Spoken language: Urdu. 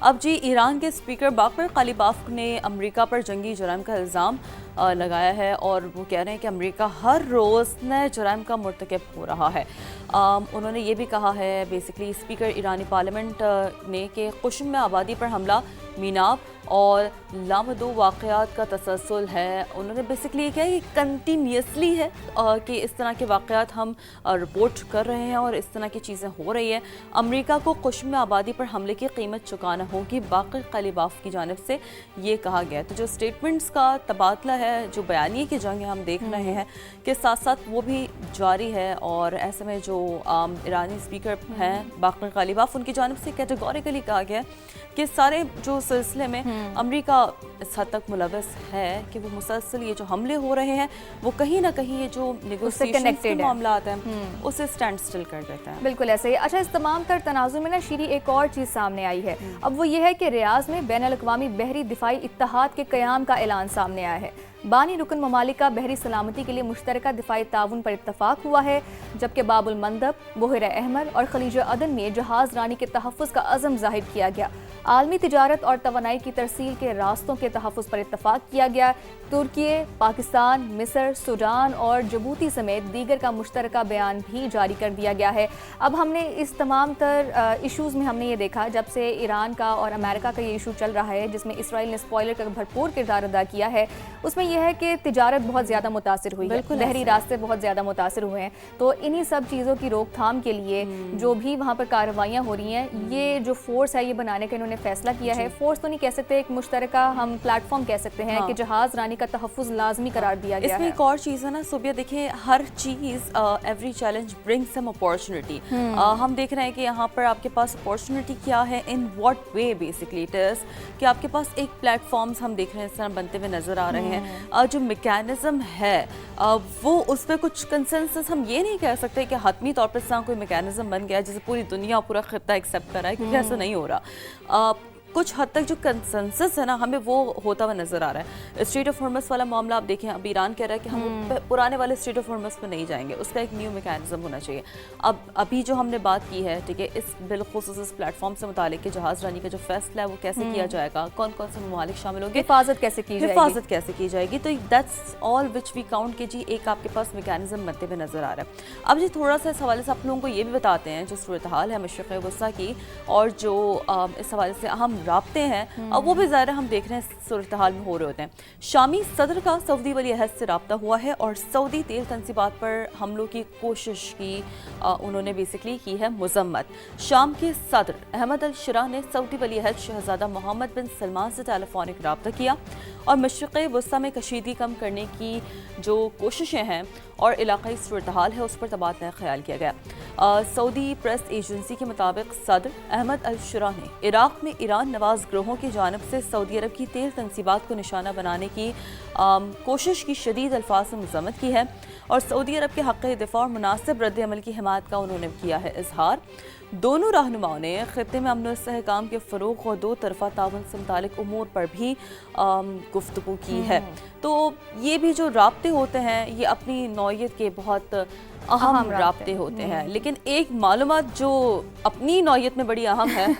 اب جی ایران کے اسپیکر باقر قالیباف نے امریکہ پر جنگی جرائم کا الزام لگایا ہے اور وہ کہہ رہے ہیں کہ امریکہ ہر روز نئے جرائم کا مرتکب ہو رہا ہے۔ انہوں نے یہ بھی کہا ہے بیسکلی اسپیکر ایرانی پارلیمنٹ نے کہ قشم میں آبادی پر حملہ میناب اور لامحدود واقعات کا تسلسل ہے۔ انہوں نے بیسکلی یہ کہا کہ کنٹینیوسلی ہے کہ اس طرح کے واقعات ہم رپورٹ کر رہے ہیں اور اس طرح کی چیزیں ہو رہی ہیں۔ امریکہ کو قشم میں آبادی پر حملے کی قیمت چکانا ہوگی، باقر قالیباف کی جانب سے یہ کہا گیا ہے۔ تو جو سٹیٹمنٹس کا تبادلہ ہے، جو بیانیے کی جنگ ہے، ہم دیکھ رہے ہیں کہ ساتھ ساتھ وہ بھی جاری ہے، اور ایسے میں جو ایرانی اسپیکر ہیں باقر قالیباف، ان کی جانب سے کیٹیگوریکلی کہا گیا ہے کہ سارے جو سلسلے میں امریکہ اس حد تک ملوث ہے کہ وہ مسلسل یہ جو حملے ہو رہے ہیں وہ کہیں نہ کہیں یہ جو نیگوسیشن کے معاملات ہیں اسے سٹینڈ سٹل کر دیتا ہے۔ بالکل ایسے ہی۔ اچھا، اس تمام تر تناظر میں شیری ایک اور چیز سامنے آئی ہے، اب وہ یہ ہے کہ ریاض میں بین الاقوامی بحری دفاعی اتحاد کے قیام کا اعلان سامنے آیا ہے۔ بانی رکن ممالک کا بحری سلامتی کے لیے مشترکہ دفاعی تعاون پر اتفاق ہوا ہے، جبکہ باب المندب، بحیرہ احمر اور خلیج عدن میں جہاز رانی کے تحفظ کا عزم ظاہر کیا گیا۔ عالمی تجارت اور توانائی کی ترسیل کے راستوں کے تحفظ پر اتفاق کیا گیا۔ ترکیے، پاکستان، مصر، سوڈان اور جبوتی سمیت دیگر کا مشترکہ بیان بھی جاری کر دیا گیا ہے۔ اب ہم نے اس تمام تر ایشوز میں ہم نے یہ دیکھا، جب سے ایران کا اور امریکہ کا یہ ایشو چل رہا ہے جس میں اسرائیل نے اسپوائلر کا بھرپور کردار ادا کیا ہے، اس میں یہ ہے کہ تجارت بہت زیادہ متاثر ہوئی ہے، بحری راستے بہت زیادہ متاثر ہوئے ہیں۔ تو انہی سب چیزوں کی روک تھام کے لیے جو بھی وہاں پر کارروائیاں ہو رہی ہیں، یہ جو فورس ہے یہ بنانے کا انہوں نے فیصلہ کیا ہے۔ فورس تو نہیں کہہ سکتے، ایک مشترکہ ہم پلیٹ فارم کہہ سکتے ہیں کہ جہاز رانی کا تحفظ لازمی قرار دیا گیا ہے۔ اس میں ایک اور چیز ہے نا صوبیہ، دیکھیں ہر چیز ایوری چیلنج برنگس سم اپارچونٹی۔ ہم دیکھ رہے ہیں کہ یہاں پر آپ کے پاس اپارچونٹی کیا ہے، in what way basically it is کہ آپ کے پاس ایک پلیٹ فارمز ہم دیکھ رہے ہیں اس طرح بنتے ہوئے نظر آ رہے ہیں۔ جو میکینزم ہے وہ اس پہ کچھ کنسنسس ہم یہ نہیں کہہ سکتے کہ حتمی طور پر اس طرح کوئی میکینزم بن گیا جسے پوری دنیا پورا خطہ ایکسیپٹ کر رہا ہے، کیونکہ ایسا نہیں ہو رہا۔ کچھ حد تک جو کنسنسس ہے نا ہمیں وہ ہوتا ہوا نظر آ رہا ہے۔ اسٹریٹ آف ہارمز والا معاملہ آپ دیکھیں، اب ایران کہہ رہا ہے کہ ہم پرانے والے اسٹریٹ آف ہارمز پہ نہیں جائیں گے، اس کا ایک نیو میکینزم ہونا چاہیے۔ ابھی جو ہم نے بات کی ہے، ٹھیک ہے، اس بالخصوص اس پلیٹ فارم سے متعلق کہ جہاز رانی کا جو فیصلہ ہے وہ کیسے کیا جائے گا، کون کون سے ممالک شامل ہوں گے، حفاظت کیسے کی جائے گی، تو that's all which we count کہ جی ایک آپ کے پاس میکینزم بنتے ہوئے نظر آ رہا ہے۔ اب جی تھوڑا سا اس حوالے سے آپ لوگوں کو یہ بھی بتاتے ہیں جو صورتحال ہے مشرق وسطیٰ کی اور جو اس حوالے سے اہم رابطے ہیں، اب وہ بھی ظاہر ہم دیکھ رہے ہیں صورتحال میں ہو رہے ہوتے ہیں۔ شامی صدر کا سعودی ولی عہد سے رابطہ ہوا ہے اور سعودی تیل تنصیبات پر حملوں کی کوشش کی انہوں نے بیسکلی کی ہے مذمت۔ شام کے صدر احمد الشرا نے سعودی ولی عہد شہزادہ محمد بن سلمان سے ٹیلی فونک رابطہ کیا اور مشرق وسطیٰ میں کشیدگی کم کرنے کی جو کوششیں ہیں اور علاقائی صورتحال ہے اس پر تبادلہ خیال کیا گیا۔ سعودی پریس ایجنسی کے مطابق صدر احمد الشرا نے عراق میں ایران نواز گروہوں کی جانب سے سعودی عرب کی تیل تنصیبات کو نشانہ بنانے کی کوشش کی شدید الفاظ میں مذمت کی ہے اور سعودی عرب کے حق دفاع اور مناسب رد عمل کی حمایت کا انہوں نے کیا ہے اظہار۔ دونوں رہنماؤں نے خطے میں امن و استحکام کے فروغ اور دو طرفہ تعاون سے متعلق امور پر بھی گفتگو کی ہے۔ تو یہ بھی جو رابطے ہوتے ہیں یہ اپنی نوعیت کے بہت اہم رابطے ہوتے ہیں، لیکن ایک معلومات جو اپنی نوعیت میں بڑی اہم ہے